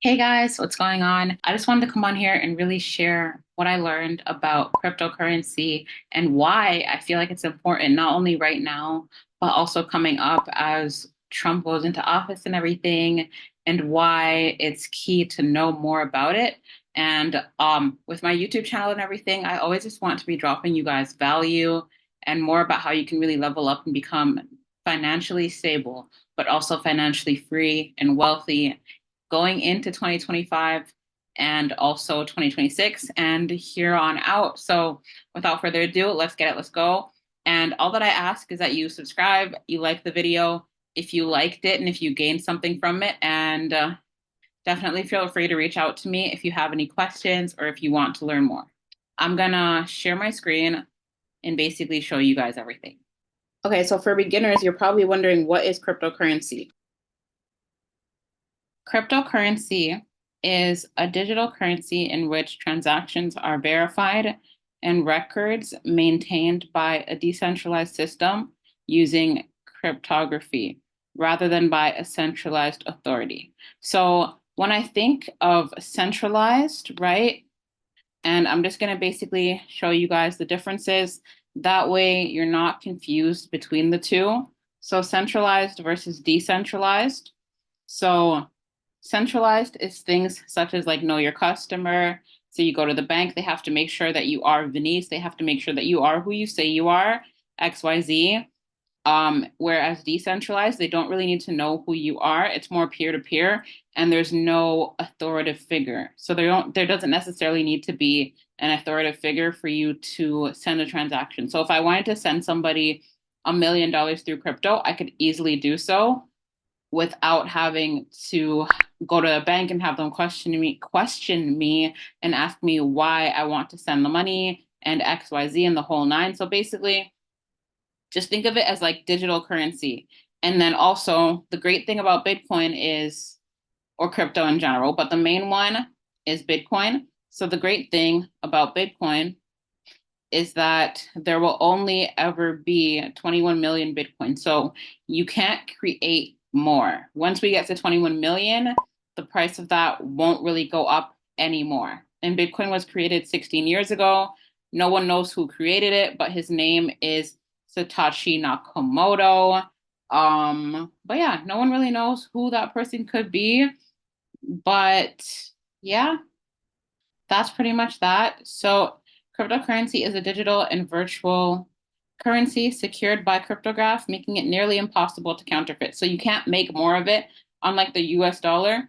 Hey guys, what's going on? I just wanted to come on here and really share what I learned about cryptocurrency and why I feel like it's important, not only right now, but also coming up as Trump goes into office and everything, and why it's key to know more about it. And with my YouTube channel and everything, I always just want to be dropping you guys value and more about how you can really level up and become financially stable, but also financially free and wealthy going into 2025 and also 2026 and here on out. So without further ado, let's get it, let's go. And all that I ask is that you subscribe, you like the video if you liked it and if you gained something from it. And definitely feel free to reach out to me if you have any questions or if you want to learn more. I'm gonna share my screen and basically show you guys everything. Okay, so for beginners, you're probably wondering, what is cryptocurrency? Cryptocurrency is a digital currency in which transactions are verified and records maintained by a decentralized system using cryptography rather than by a centralized authority. So when I think of centralized, right, and I'm just going to basically show you guys the differences. That way you're not confused between the two. So centralized versus decentralized. So centralized is things such as like know your customer. So you go to the bank, they have to make sure that you are Venice. They have to make sure that you are who you say you are, XYZ. Whereas decentralized, they don't really need to know who you are. It's more peer to peer, and there's no authoritative figure. So there doesn't necessarily need to be an authoritative figure for you to send a transaction. So if I wanted to send somebody $1 million through crypto, I could easily do so without having to go to a bank and have them question me and ask me why I want to send the money and XYZ and the whole nine. So basically, just think of it as like digital currency. And then also the great thing about Bitcoin is, or crypto in general, but the main one is Bitcoin. So the great thing about Bitcoin is that there will only ever be 21 million Bitcoin. So you can't create more. Once we get to 21 million, the price of that won't really go up anymore. And Bitcoin was created 16 years ago. No one knows who created it, but his name is Satoshi Nakamoto. But yeah, no one really knows who that person could be. But yeah, that's pretty much that. So cryptocurrency is a digital and virtual currency secured by cryptograph, making it nearly impossible to counterfeit. So you can't make more of it, unlike the US dollar.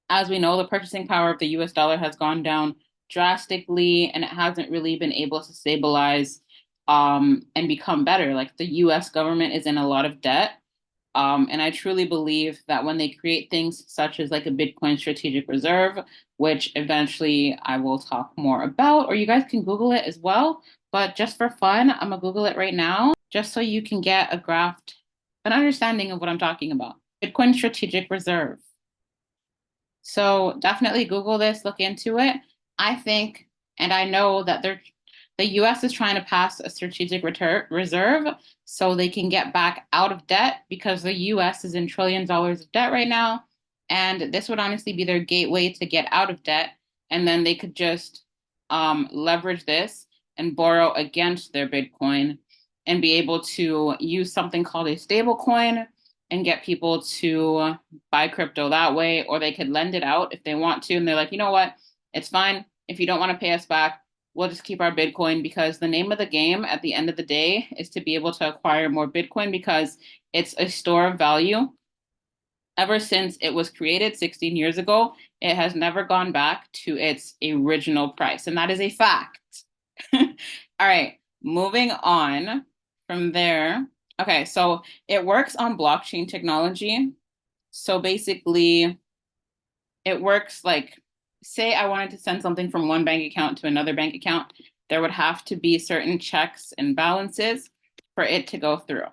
As we know, the purchasing power of the US dollar has gone down drastically, and it hasn't really been able to stabilize and become better. Like the US government is in a lot of debt. And I truly believe that when they create things such as like a Bitcoin strategic reserve, which eventually I will talk more about, or you guys can Google it as well. But just for fun, I'm gonna Google it right now, just so you can get a an understanding of what I'm talking about. Bitcoin strategic reserve. So definitely Google this, look into it. I think, and I know that the US is trying to pass a strategic reserve so they can get back out of debt because the US is in trillions of dollars of debt right now. And this would honestly be their gateway to get out of debt. And then they could just leverage this and borrow against their Bitcoin and be able to use something called a stable coin and get people to buy crypto that way, or they could lend it out if they want to. And they're like, you know what? It's fine. If you don't want to pay us back, we'll just keep our Bitcoin, because the name of the game at the end of the day is to be able to acquire more Bitcoin because it's a store of value. Ever since it was created 16 years ago, it has never gone back to its original price. And that is a fact. All right, moving on from there. Okay, so it works on blockchain technology. So basically, it works like, say I wanted to send something from one bank account to another bank account, there would have to be certain checks and balances for it to go through.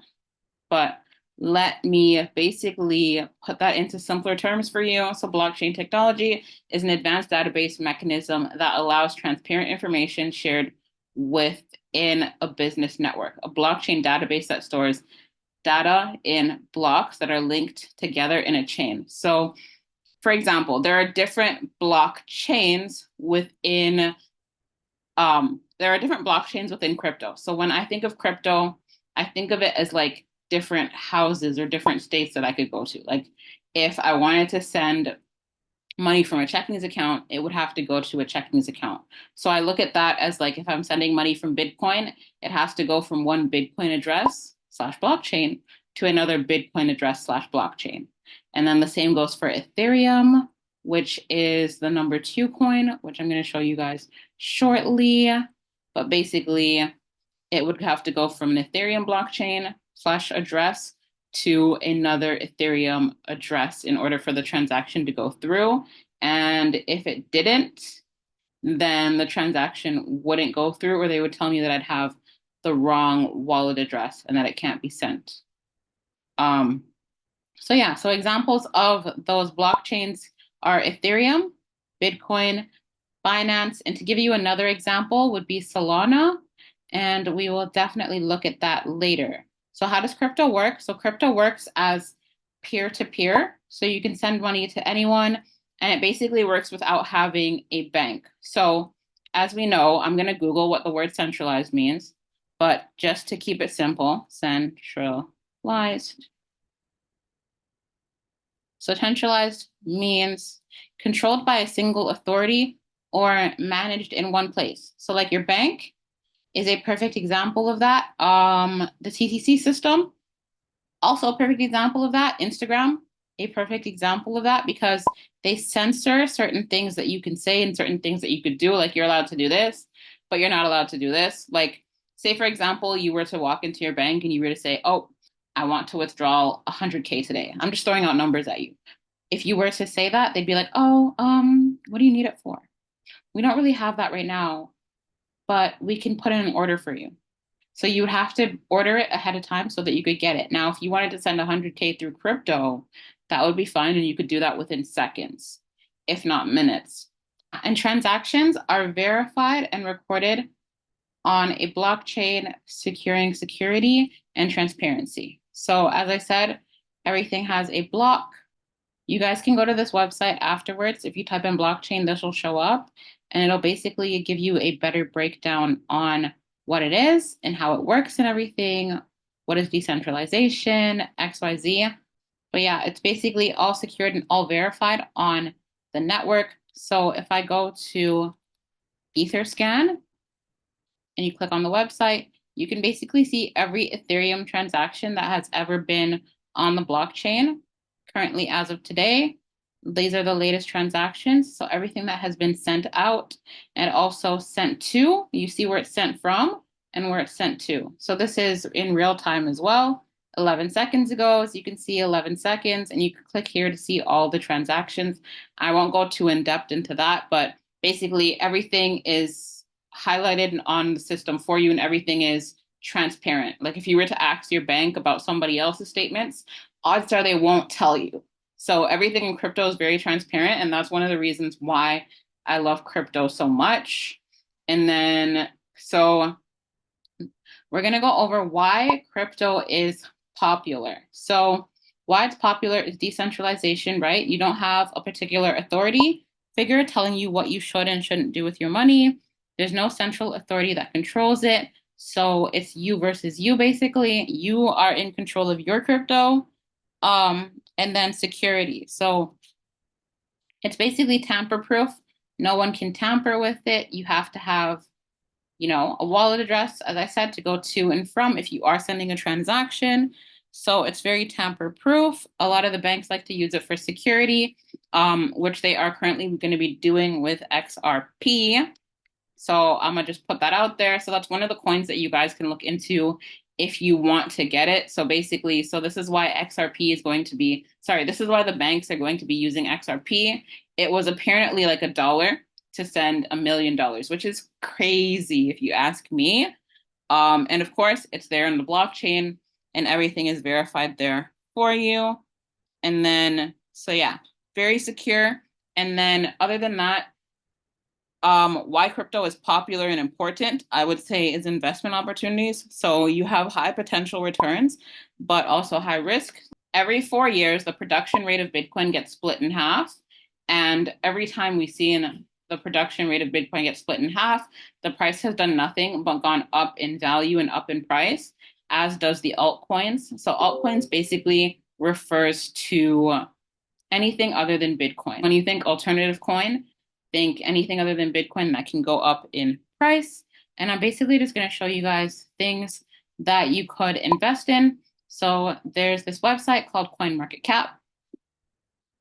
But let me basically put that into simpler terms for you. So blockchain technology is an advanced database mechanism that allows transparent information shared within a business network. A blockchain database that stores data in blocks that are linked together in a chain. So for example, there are different blockchains within crypto. So when I think of crypto, I think of it as like different houses or different states that I could go to. Like if I wanted to send money from a checkings account, it would have to go to a checkings account. So I look at that as like if I'm sending money from Bitcoin, it has to go from one Bitcoin address slash blockchain to another Bitcoin address slash blockchain. And then the same goes for Ethereum, which is the number two coin, which I'm going to show you guys shortly. But basically, it would have to go from an Ethereum blockchain slash address to another Ethereum address in order for the transaction to go through. And if it didn't, then the transaction wouldn't go through, or they would tell me that I'd have the wrong wallet address and that it can't be sent. So yeah, so examples of those blockchains are Ethereum, Bitcoin, Binance, and to give you another example would be Solana, and we will definitely look at that later. So how does crypto work? So crypto works as peer-to-peer, so you can send money to anyone, and it basically works without having a bank. So as we know, I'm going to Google what the word centralized means, but just to keep it simple, centralized. So centralized means controlled by a single authority or managed in one place. So like your bank is a perfect example of that. The TTC system, also a perfect example of that. Instagram, a perfect example of that because they censor certain things that you can say and certain things that you could do. Like you're allowed to do this, but you're not allowed to do this. Like say, for example, you were to walk into your bank and you were to say, oh, I want to withdraw 100K today. I'm just throwing out numbers at you. If you were to say that, they'd be like, oh, what do you need it for? We don't really have that right now, but we can put in an order for you. So you would have to order it ahead of time so that you could get it. Now, if you wanted to send 100K through crypto, that would be fine. And you could do that within seconds, if not minutes. And transactions are verified and recorded on a blockchain, securing security and transparency. So as I said, everything has a block. You guys can go to this website afterwards. If you type in blockchain, this will show up and it'll basically give you a better breakdown on what it is and how it works and everything. What is decentralization, XYZ. But yeah, it's basically all secured and all verified on the network. So if I go to Etherscan and you click on the website, you can basically see every Ethereum transaction that has ever been on the blockchain. Currently, as of today, these are the latest transactions. So everything that has been sent out and also sent to, you see where it's sent from and where it's sent to. So this is in real time as well. 11 seconds ago, so you can see 11 seconds, and you can click here to see all the transactions. I won't go too in depth into that, but basically everything is highlighted on the system for you and everything is transparent. Like if you were to ask your bank about somebody else's statements, odds are they won't tell you. So everything in crypto is very transparent, and that's one of the reasons why I love crypto so much. And then, so we're going to go over why crypto is popular. So why it's popular is decentralization, right? You don't have a particular authority figure telling you what you should and shouldn't do with your money. There's no central authority that controls it. So it's you versus you, basically. You are in control of your crypto. And then security. So it's basically tamper-proof. No one can tamper with it. You have to have, a wallet address, as I said, to go to and from if you are sending a transaction. So it's very tamper-proof. A lot of the banks like to use it for security, which they are currently going to be doing with XRP. So I'm going to just put that out there. So that's one of the coins that you guys can look into if you want to get it. So basically, so this is why XRP is going to be, this is why the banks are going to be using XRP. It was apparently like $1 to send $1 million, which is crazy if you ask me. And of course, it's there in the blockchain and everything is verified there for you. And then, so yeah, very secure. And then other than that, why crypto is popular and important, I would say, is investment opportunities. So you have high potential returns, but also high risk. Every 4 years, the production rate of Bitcoin gets split in half. And every time we see the production rate of Bitcoin get split in half, the price has done nothing but gone up in value and up in price, as does the altcoins. So altcoins basically refers to anything other than Bitcoin. When you think alternative coin, think anything other than Bitcoin that can go up in price. And I'm basically just going to show you guys things that you could invest in. So there's this website called CoinMarketCap.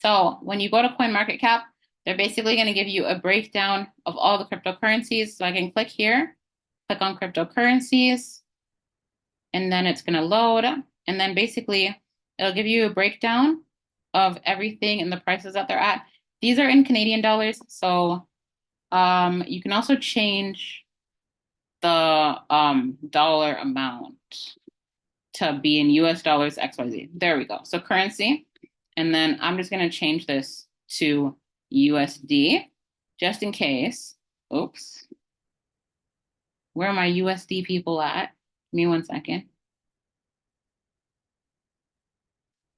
So when you go to CoinMarketCap, they're basically going to give you a breakdown of all the cryptocurrencies. So I can click here, click on cryptocurrencies, and then it's going to load. And then basically it'll give you a breakdown of everything and the prices that they're at. These are in Canadian dollars. So you can also change the dollar amount to be in US dollars XYZ. There we go. So currency. And then I'm just going to change this to USD just in case. Oops. Where are my USD people at? Give me 1 second.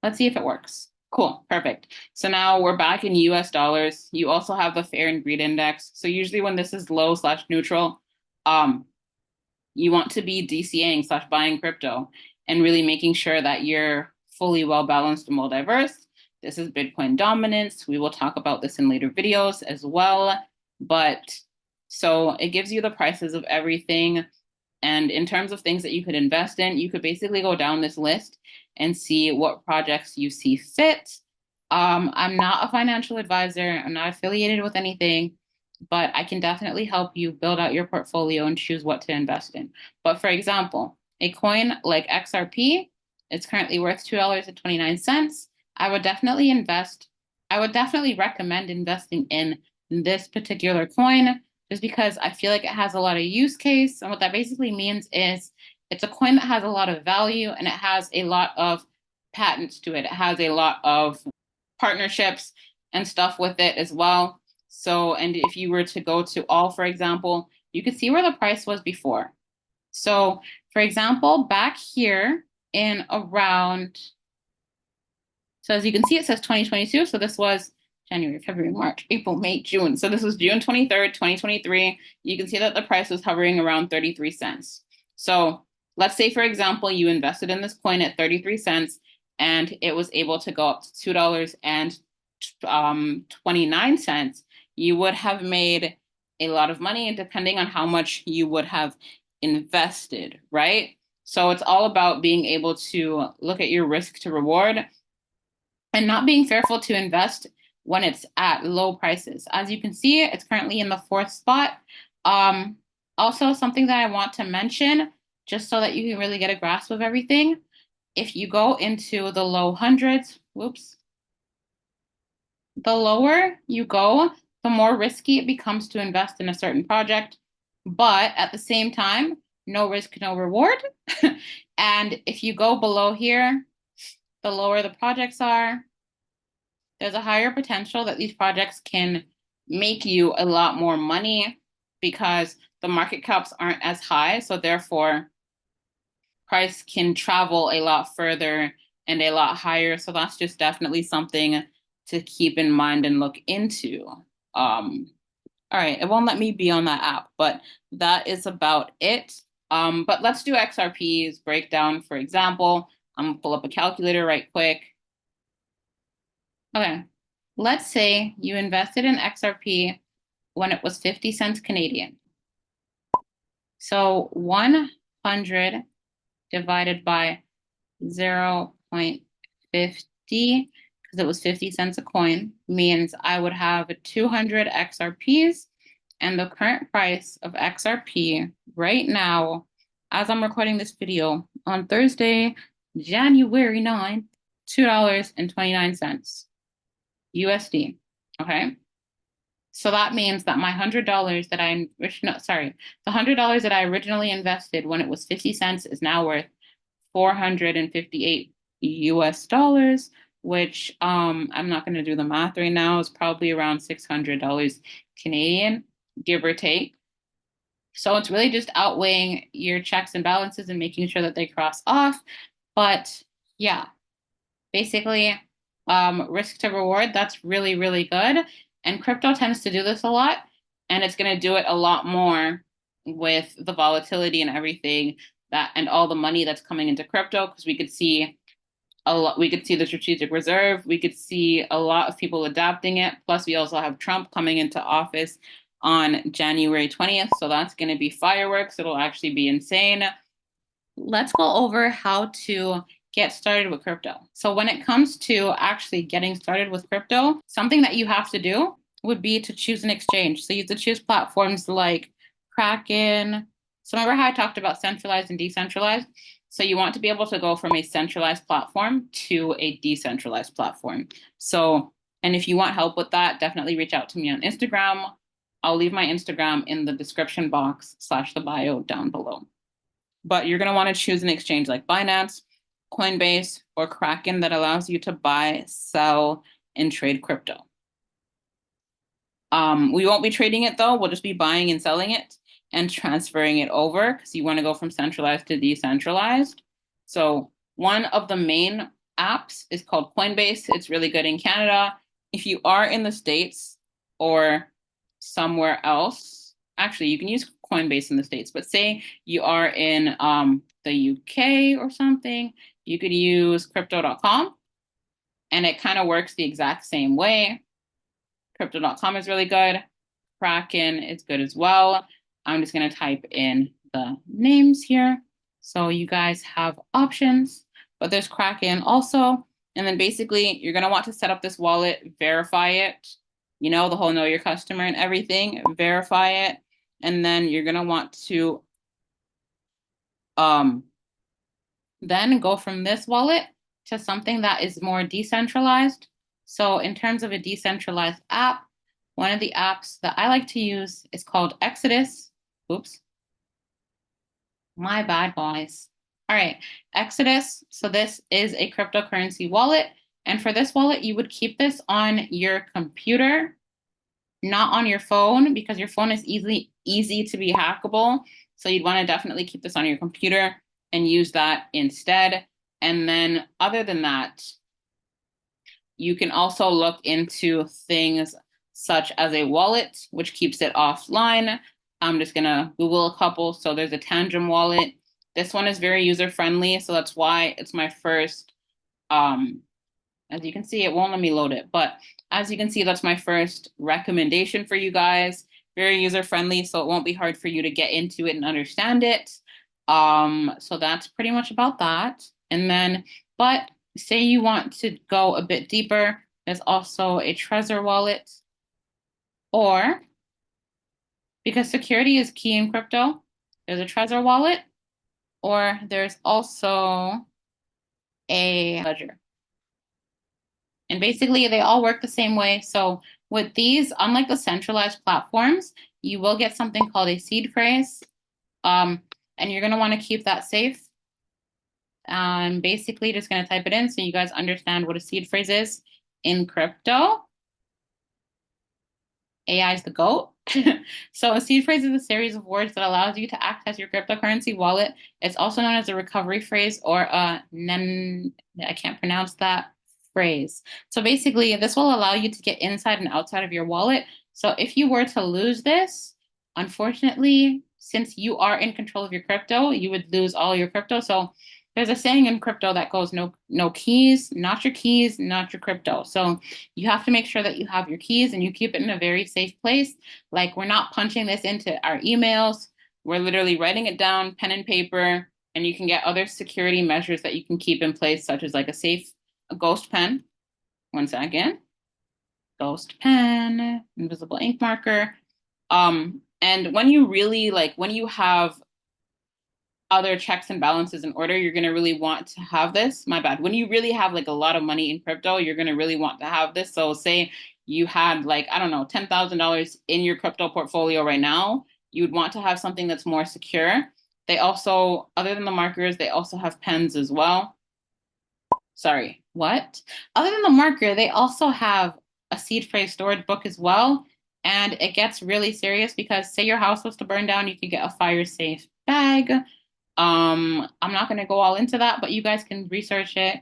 Let's see if it works. Cool, perfect. So now we're back in US dollars. You also have the Fear and Greed Index. So usually when this is low/neutral, you want to be DCAing/buying crypto and really making sure that you're fully well balanced and well diverse. This is Bitcoin dominance. We will talk about this in later videos as well. But so it gives you the prices of everything. And in terms of things that you could invest in, you could basically go down this list and see what projects you see fit. I'm not a financial advisor. I'm not affiliated with anything, but I can definitely help you build out your portfolio and choose what to invest in. But for example, a coin like XRP, it's currently worth $2.29. I would definitely recommend investing in this particular coin just because I feel like it has a lot of use case. And what that basically means is it's a coin that has a lot of value and it has a lot of patents to it. It has a lot of partnerships and stuff with it as well. So, and if you were to go to all, for example, you could see where the price was before. So, for example, back here in around, so as you can see, it says 2022. So this was January, February, March, April, May, June. So this was June 23rd, 2023. You can see that the price was hovering around 33 cents. So let's say, for example, you invested in this coin at 33 cents and it was able to go up to $2.29. You would have made a lot of money, depending on how much you would have invested, right? So it's all about being able to look at your risk to reward and not being fearful to invest when it's at low prices. As you can see, it's currently in the 4th spot. Also, something that I want to mention, just so that you can really get a grasp of everything, if you go into the low hundreds, whoops, the lower you go, the more risky it becomes to invest in a certain project. But at the same time, no risk, no reward. And if you go below here, the lower the projects are, there's a higher potential that these projects can make you a lot more money because the market caps aren't as high. So therefore, price can travel a lot further and a lot higher. So that's just definitely something to keep in mind and look into. All right, it won't let me be on that app, but that is about it. But let's do XRP's breakdown, for example. I'm gonna pull up a calculator right quick. Okay, let's say you invested in XRP when it was 50 cents Canadian. So 100 divided by 0.50, because it was 50 cents a coin, means I would have 200 XRPs. And the current price of XRP right now, as I'm recording this video on Thursday, January 9th, $2.29 USD. Okay. So that means that my $100 that the $100 that I originally invested when it was 50 cents is now worth 458 US dollars, which I'm not going to do the math right now. It's probably around $600 Canadian, give or take. So it's really just outweighing your checks and balances and making sure that they cross off. But yeah, basically, risk to reward, that's really, really good. And crypto tends to do this a lot, and it's going to do it a lot more with the volatility and everything that and all the money that's coming into crypto because we could see the strategic reserve, we could see a lot of people adopting it. Plus we also have Trump coming into office on January 20th, so that's going to be fireworks. It'll actually be insane. Let's go over how to get started with crypto. So when it comes to actually getting started with crypto, something that you have to do would be to choose an exchange. So you have to choose platforms like Kraken. So remember how I talked about centralized and decentralized? So you want to be able to go from a centralized platform to a decentralized platform. So, and if you want help with that, definitely reach out to me on Instagram. I'll leave my Instagram in the description box / the bio down below. But you're going to want to choose an exchange like Binance, Coinbase, or Kraken that allows you to buy, sell, and trade crypto. We won't be trading it though. We'll just be buying and selling it and transferring it over because you want to go from centralized to decentralized. So one of the main apps is called Coinbase. It's really good in Canada. If you are in the States or somewhere else, actually you can use Coinbase in the States, but say you are in the UK or something, you could use crypto.com and it kind of works the exact same way. Crypto.com is really good. Kraken is good as well. I'm just going to type in the names here. So you guys have options, but there's Kraken also. And then basically you're going to want to set up this wallet, verify it, you know, the whole know your customer and everything, verify it. And then you're going to want to then go from this wallet to something that is more decentralized. So in terms of a decentralized app, one of the apps that I like to use is called Exodus. Oops. My bad, guys. All right, Exodus. So this is a cryptocurrency wallet. And for this wallet, you would keep this on your computer, not on your phone, because your phone is easy to be hackable. So you'd want to definitely keep this on your computer and use that instead. And then other than that, you can also look into things such as a wallet, which keeps it offline. I'm just gonna Google a couple. So there's a Tangem wallet. This one is very user-friendly, so that's why it's my first, as you can see, it won't let me load it, but as you can see, that's my first recommendation for you guys. Very user-friendly, so it won't be hard for you to get into it and understand it. So that's pretty much about that. And then, but say you want to go a bit deeper, there's also a Trezor Wallet, or because security is key in crypto, there's a Trezor Wallet, or there's also a ledger. And basically they all work the same way. So with these, unlike the centralized platforms, you will get something called a seed phrase. And you're going to want to keep that safe. I'm basically just going to type it in so you guys understand what a seed phrase is in crypto. AI is the GOAT. So a seed phrase is a series of words that allows you to access your cryptocurrency wallet. It's also known as a recovery phrase or I can't pronounce that phrase. So basically, this will allow you to get inside and outside of your wallet. So if you were to lose this, unfortunately, since you are in control of your crypto, you would lose all your crypto. So there's a saying in crypto that goes, no keys, not your crypto. So you have to make sure that you have your keys and you keep it in a very safe place. Like we're not punching this into our emails. We're literally writing it down, pen and paper, and you can get other security measures that you can keep in place, such as like a ghost pen. One second. Ghost pen, invisible ink marker. And when you have other checks and balances in order, you're going to really want to have this. My bad. When you really have like a lot of money in crypto, you're going to really want to have this. So say you had like, I don't know, $10,000 in your crypto portfolio right now, you would want to have something that's more secure. They also, other than the markers, they also have pens as well. Sorry, what? Other than the marker, they also have a seed phrase storage book as well. And it gets really serious because say your house was to burn down, you could get a fire safe bag. I'm not going to go all into that, but you guys can research it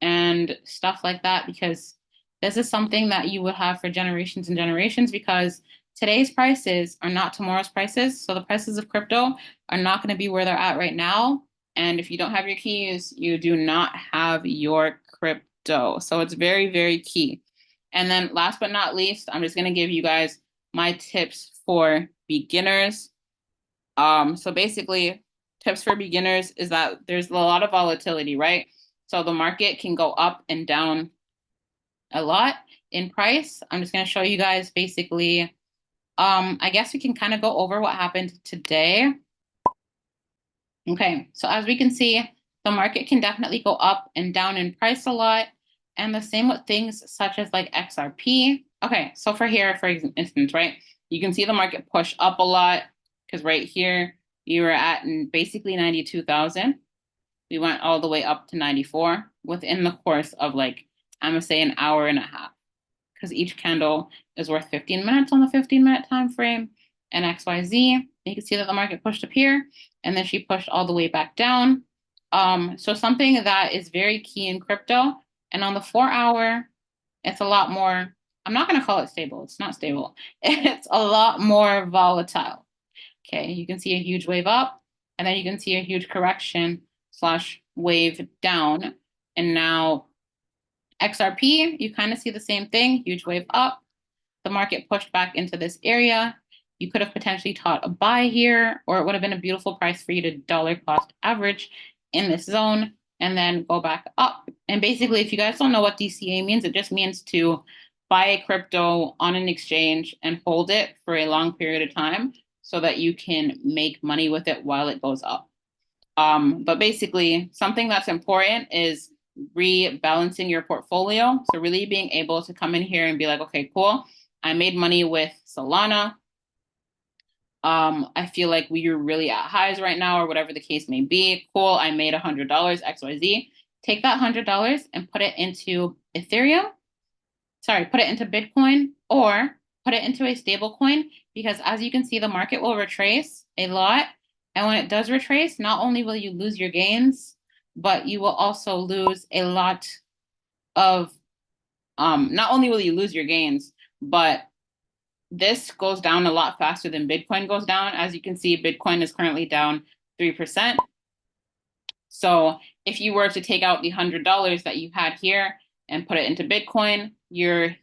and stuff like that because This is something that you would have for generations and generations because today's prices are not tomorrow's prices. So the prices of crypto are not going to be where they're at right now. And if you don't have your keys, you do not have your crypto. So it's very, very key. And then last but not least, I'm just going to give you guys my tips for beginners. So basically, tips for beginners is that there's a lot of volatility, right? So the market can go up and down a lot in price. I'm just going to show you guys basically, I guess we can kind of go over what happened today. Okay, so as we can see, the market can definitely go up and down in price a lot. And the same with things such as like XRP. Okay, so for here, for instance, right, you can see the market push up a lot because right here, we were at basically 92,000. We went all the way up to 94 within the course of like, I'm gonna say an hour and a half because each candle is worth 15 minutes on the 15-minute time frame and XYZ. You can see that the market pushed up here and then she pushed all the way back down. So something that is very key in crypto, and on the 4 hour, it's a lot more, I'm not going to call it stable. It's not stable. It's a lot more volatile. Okay, you can see a huge wave up, and then you can see a huge correction slash wave down. And now XRP, you kind of see the same thing, huge wave up. The market pushed back into this area. You could have potentially taught a buy here, or it would have been a beautiful price for you to dollar cost average in this zone and then go back up. And basically, if you guys don't know what DCA means, it just means to buy a crypto on an exchange and hold it for a long period of time so that you can make money with it while it goes up. But basically, something that's important is rebalancing your portfolio. So really being able to come in here and be like, okay, cool. I made money with Solana. I feel like we are really at highs right now, or whatever the case may be. Cool. I made $100, XYZ. Take that $100 and put it into Ethereum. Sorry, put it into Bitcoin or put it into a stable coin, because as you can see, the market will retrace a lot. And when it does retrace, not only will you lose your gains, but you will also lose a lot of, not only will you lose your gains, but this goes down a lot faster than Bitcoin goes down. As you can see, Bitcoin is currently down 3%. So if you were to take out the $100 that you had here and put it into Bitcoin, your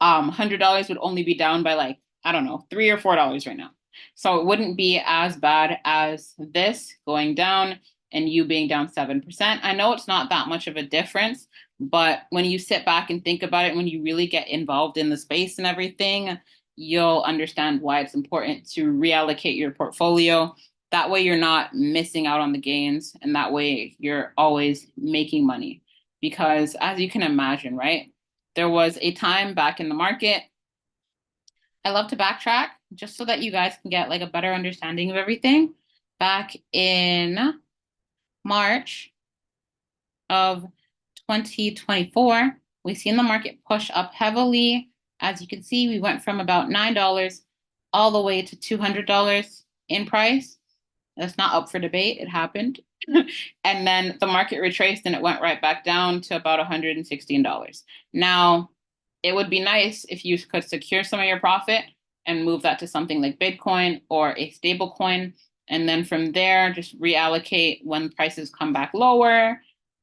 $100 would only be down by like, I don't know, $3 or $4 right now. So it wouldn't be as bad as this going down and you being down 7%. I know it's not that much of a difference, but when you sit back and think about it, when you really get involved in the space and everything, you'll understand why it's important to reallocate your portfolio. That way you're not missing out on the gains, and that way you're always making money. Because as you can imagine, right? There was a time back in the market. I love to backtrack just so that you guys can get like a better understanding of everything. Back in March of 2024, we've seen the market push up heavily. As you can see, we went from about $9 all the way to $200 in price. That's not up for debate. It happened. And then the market retraced and it went right back down to about $116. Now, it would be nice if you could secure some of your profit and move that to something like Bitcoin or a stable coin. And then from there, just reallocate when prices come back lower,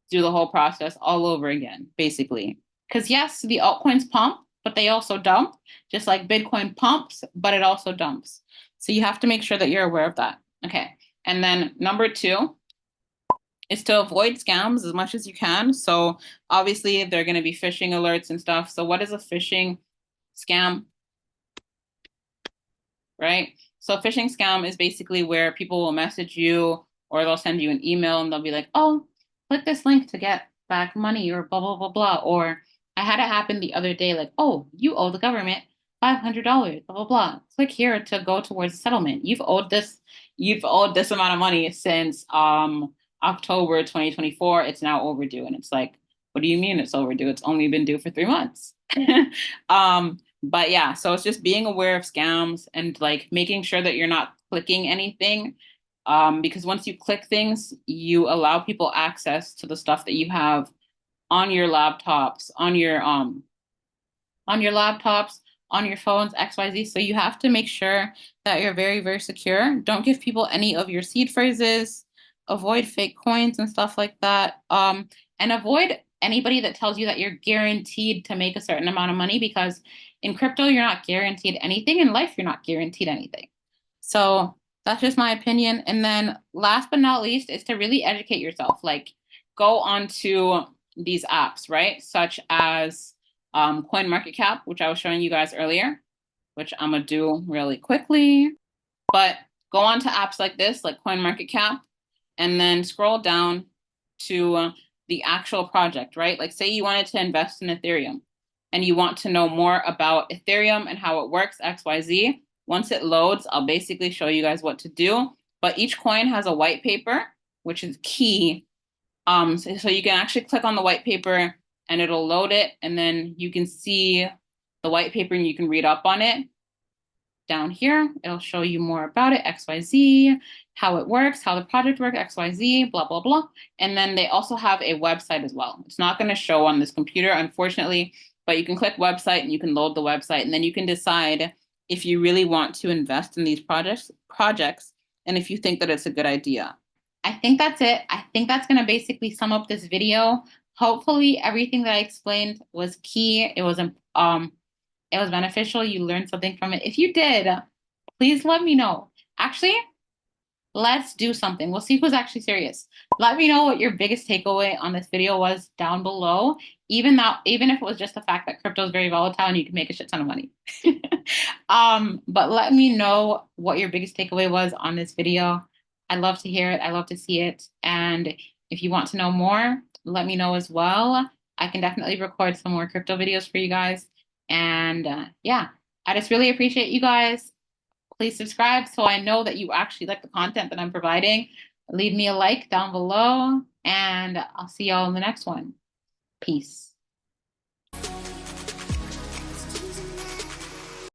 do the whole process all over again, basically. Because yes, the altcoins pump, but they also dump, just like Bitcoin pumps, but it also dumps. So you have to make sure that you're aware of that. Okay. And then number 2 is to avoid scams as much as you can. So obviously they're going to be phishing alerts and stuff. So what is a phishing scam? Right? So a phishing scam is basically where people will message you or they'll send you an email and they'll be like, oh, click this link to get back money or blah, blah, blah, blah. Or I had it happen the other day, like, oh, you owe the government $500, blah, blah, blah. Click here to go towards settlement. You've owed this amount of money since October 2024. It's now overdue. And it's like, what do you mean it's overdue? It's only been due for 3 months. But yeah, so it's just being aware of scams and like making sure that you're not clicking anything. Because once you click things, you allow people access to the stuff that you have on your laptops, on your on your laptops, on your phones, XYZ. So you have to make sure that you're very, very secure. Don't give people any of your seed phrases. Avoid fake coins and stuff like that. And avoid anybody that tells you that you're guaranteed to make a certain amount of money, because in crypto, you're not guaranteed anything. In life, you're not guaranteed anything. So that's just my opinion. And then last but not least is to really educate yourself. Like, go onto these apps, right? Such as CoinMarketCap, which I was showing you guys earlier, which I'm gonna do really quickly. But go on to apps like this, like CoinMarketCap, and then scroll down to the actual project, right? Like, say you wanted to invest in Ethereum and you want to know more about Ethereum and how it works, XYZ. Once it loads, I'll basically show you guys what to do. But each coin has a white paper, which is key. So you can actually click on the white paper and it'll load it, and then you can see the white paper and you can read up on it. Down here, it'll show you more about it, XYZ, how it works, how the project works, XYZ, blah, blah, blah. And then they also have a website as well. It's not going to show on this computer, unfortunately, but you can click website and you can load the website, and then you can decide if you really want to invest in these projects, and if you think that it's a good idea. I think that's it. I think that's going to basically sum up this video. Hopefully everything that I explained was key. It was beneficial. You learned something from it. If you did, please let me know. Actually, let's do something. We'll see who's actually serious. Let me know what your biggest takeaway on this video was down below. Even if it was just the fact that crypto is very volatile and you can make a shit ton of money. But let me know what your biggest takeaway was on this video. I love to hear it. I love to see it. And if you want to know more, let me know as well. I can definitely record some more crypto videos for you guys. And yeah, I just really appreciate you guys. Please subscribe so I know that you actually like the content that I'm providing. Leave me a like down below, and I'll see y'all in the next one. Peace.